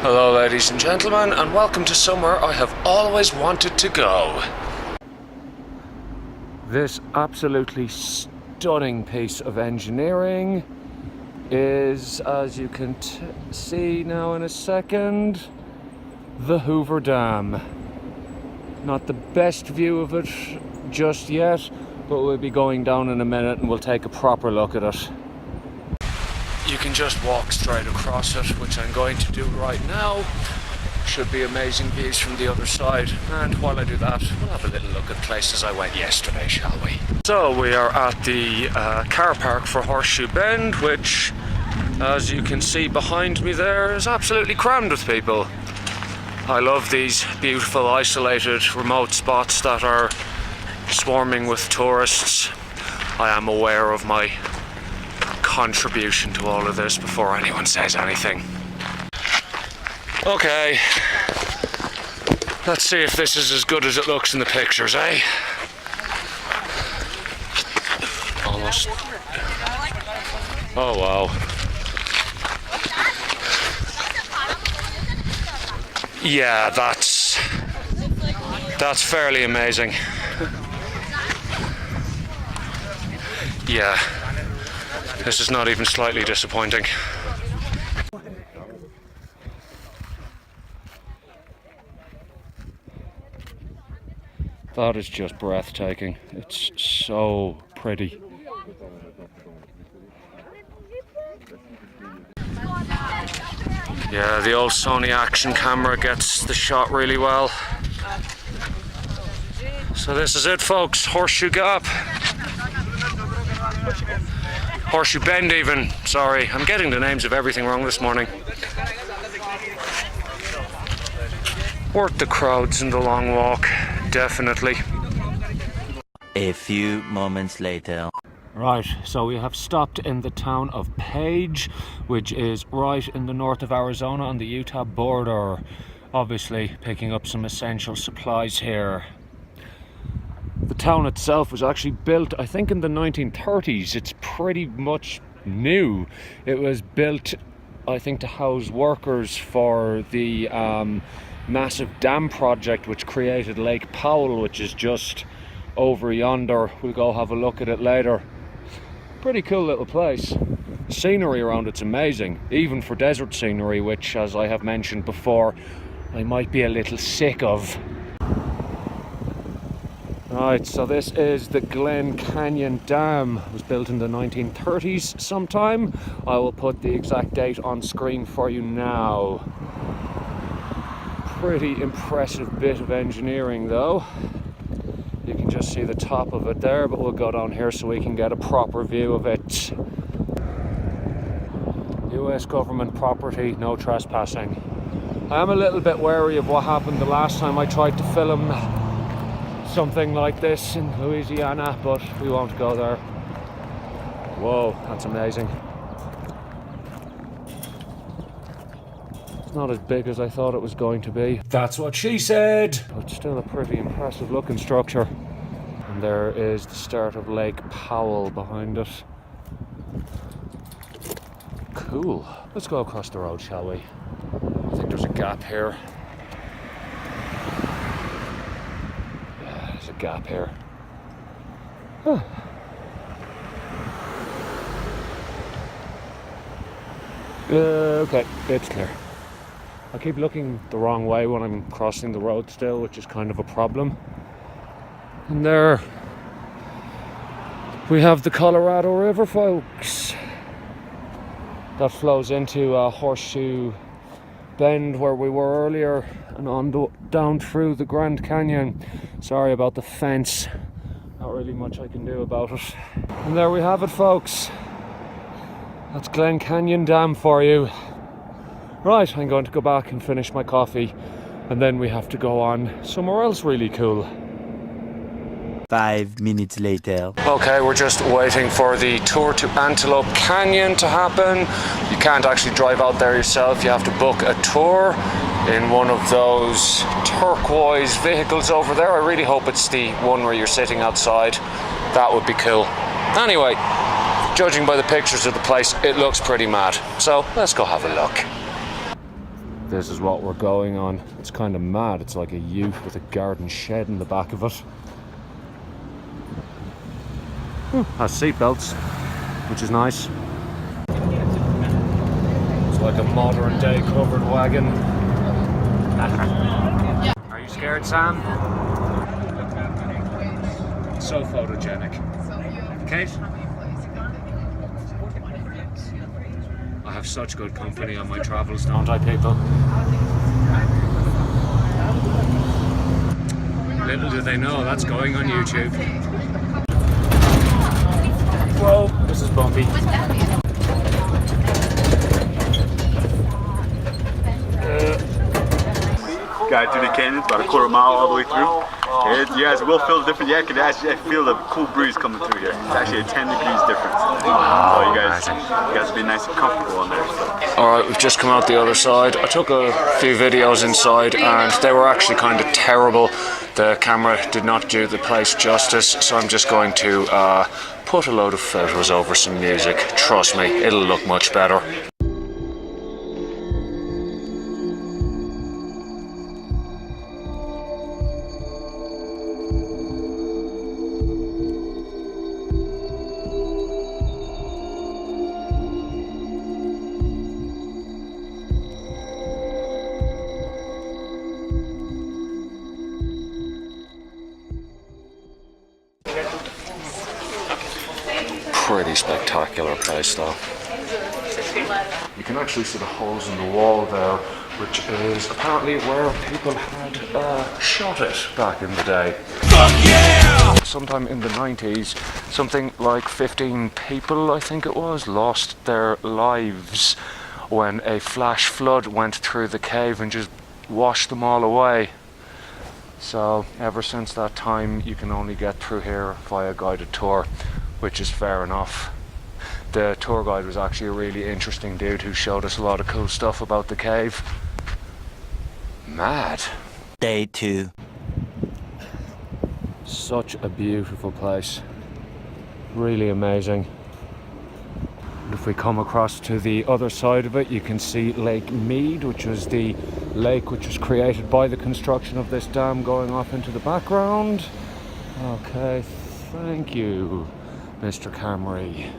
Hello ladies and gentlemen, and welcome to somewhere I have always wanted to go. This absolutely stunning piece of engineering is, as you can see now in a second, the Hoover Dam. Not the best view of it just yet, but we'll be going down in a minute and we'll take a proper look at it. You can just walk straight across it, which I'm going to do right now. Should be amazing views from the other side, and while I do that, we'll have a little look at places I went yesterday, shall we? So we are at the car park for Horseshoe Bend, which, as you can see behind me there, is absolutely crammed with people. I love these beautiful isolated remote spots that are swarming with tourists. I am aware of my contribution to all of this before anyone says anything. Okay, let's see if this is as good as it looks in the pictures, eh? Almost. Oh wow. Yeah, that's fairly amazing. Yeah, this is not even slightly disappointing. That is just breathtaking. It's so pretty. Yeah, the old Sony action camera gets the shot really well. So this is it, folks. Horseshoe Gap. Horseshoe Bend even. Sorry, I'm getting the names of everything wrong this morning. Worth the crowds and the long walk, definitely. A few moments later. Right, so we have stopped in the town of Page, which is right in the north of Arizona on the Utah border. Obviously picking up some essential supplies here. The town itself was actually built, I think, in the 1930s. It's pretty much new. It was built, I think, to house workers for the massive dam project which created Lake Powell, which is just over yonder. We'll go have a look at it later. Pretty cool little place. Scenery around it's amazing, even for desert scenery, which, as I have mentioned before, I might be a little sick of. Right, so this is the Glen Canyon Dam. It was built in the 1930s sometime. I will put the exact date on screen for you now. Pretty impressive bit of engineering though. You can just see the top of it there, but we'll go down here so we can get a proper view of it. US government property, no trespassing. I am a little bit wary of what happened the last time I tried to film something like this in Louisiana, but we won't go there. Whoa, that's amazing. It's not as big as I thought it was going to be. That's what she said! But still a pretty impressive looking structure. And there is the start of Lake Powell behind it. Cool. Let's go across the road, shall we? I think there's a gap here. Yeah, there's a gap here. Huh. Okay, it's clear. I keep looking the wrong way when I'm crossing the road still, which is kind of a problem. And there we have the Colorado River, folks. That flows into Horseshoe Bend, where we were earlier, and on down through the Grand Canyon. Sorry about the fence. Not really much I can do about it. And there we have it, folks. That's Glen Canyon Dam for you. Right, I'm going to go back and finish my coffee, and then we have to go on somewhere else really cool. 5 minutes later. Okay, we're just waiting for the tour to Antelope Canyon to happen. You can't actually drive out there yourself. You have to book a tour in one of those turquoise vehicles over there. I really hope it's the one where you're sitting outside. That would be cool. Anyway, judging by the pictures of the place, it looks pretty mad. So let's go have a look. this is what we're going on. It's kind of mad. It's like a ute with a garden shed in the back of it. Has seat belts, which is nice. It's like a modern day covered wagon. Are you scared, Sam? It's so photogenic. Kate? I have such good company on my travels, don't I, people? Little do they know that's going on YouTube. Whoa, this is bumpy. Guide through the canyon, about a quarter mile all the way through. You guys will feel different. Yeah, you can actually feel the cool breeze coming through here. It's actually a 10 degrees difference. So you guys be nice and comfortable in there. So. Alright, we've just come out the other side. I took a few videos inside and they were actually kind of terrible. The camera did not do the place justice, so I'm just going to put a load of photos over some music. Trust me, it'll look much better. Pretty spectacular place though. You can actually see the holes in the wall there, which is apparently where people had shot it back in the day. Fuck yeah! Sometime in the 90s, something like 15 people, I think it was, lost their lives when a flash flood went through the cave and just washed them all away. So ever since that time you can only get through here via guided tour, which is fair enough. The tour guide was actually a really interesting dude who showed us a lot of cool stuff about the cave. Mad. Day 2. Such a beautiful place. Really amazing. If we come across to the other side of it, you can see Lake Mead, which was the lake which was created by the construction of this dam, going off into the background. Okay, thank you, Mr. Camry.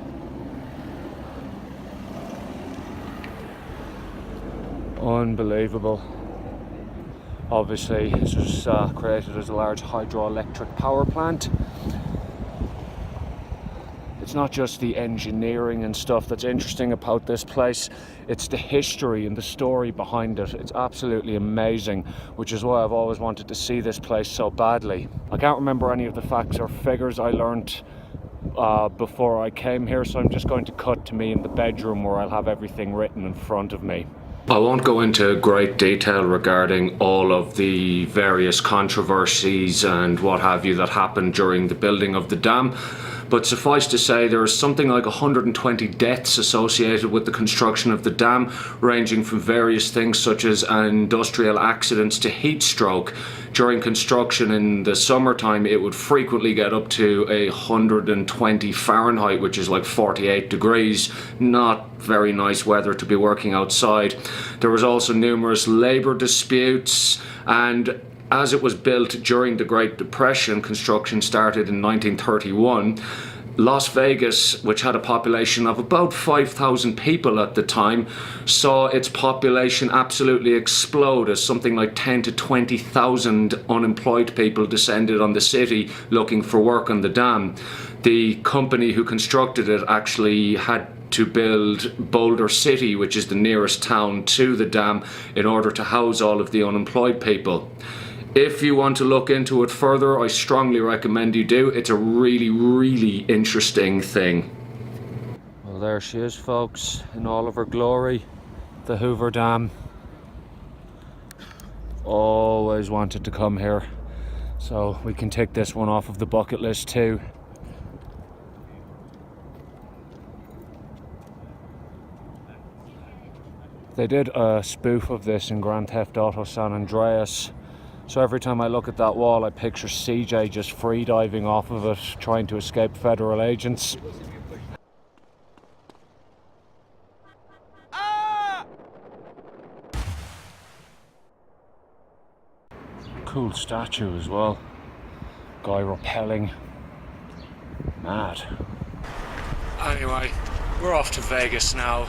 Unbelievable. Obviously, this was created as a large hydroelectric power plant. It's not just the engineering and stuff that's interesting about this place, it's the history and the story behind it. It's absolutely amazing, which is why I've always wanted to see this place so badly. I can't remember any of the facts or figures I learnt before I came here, so I'm just going to cut to me in the bedroom where I'll have everything written in front of me. I won't go into great detail regarding all of the various controversies and what have you that happened during the building of the dam, but suffice to say there is something like 120 deaths associated with the construction of the dam, ranging from various things such as industrial accidents to heat stroke. During construction in the summertime, it would frequently get up to 120 Fahrenheit, which is like 48 degrees. Not very nice weather to be working outside. There was also numerous labor disputes, and as it was built during the Great Depression, construction started in 1931. Las Vegas, which had a population of about 5,000 people at the time, saw its population absolutely explode as something like 10 to 20,000 unemployed people descended on the city looking for work on the dam. The company who constructed it actually had to build Boulder City, which is the nearest town to the dam, in order to house all of the unemployed people. If you want to look into it further, I strongly recommend you do. It's a really, really interesting thing. Well, there she is, folks, in all of her glory, the Hoover Dam. Always wanted to come here, so we can tick this one off of the bucket list too. They did a spoof of this in Grand Theft Auto San Andreas. So every time I look at that wall, I picture CJ just free diving off of it, trying to escape federal agents. Cool statue as well. Guy rappelling. Mad. Anyway, we're off to Vegas now.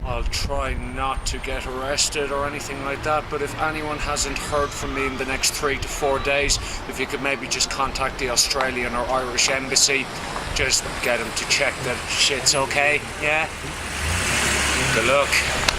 I'll try not to get arrested or anything like that, but if anyone hasn't heard from me in the next 3 to 4 days, if you could maybe just contact the Australian or Irish embassy, just get them to check that shit's okay, yeah? Good luck.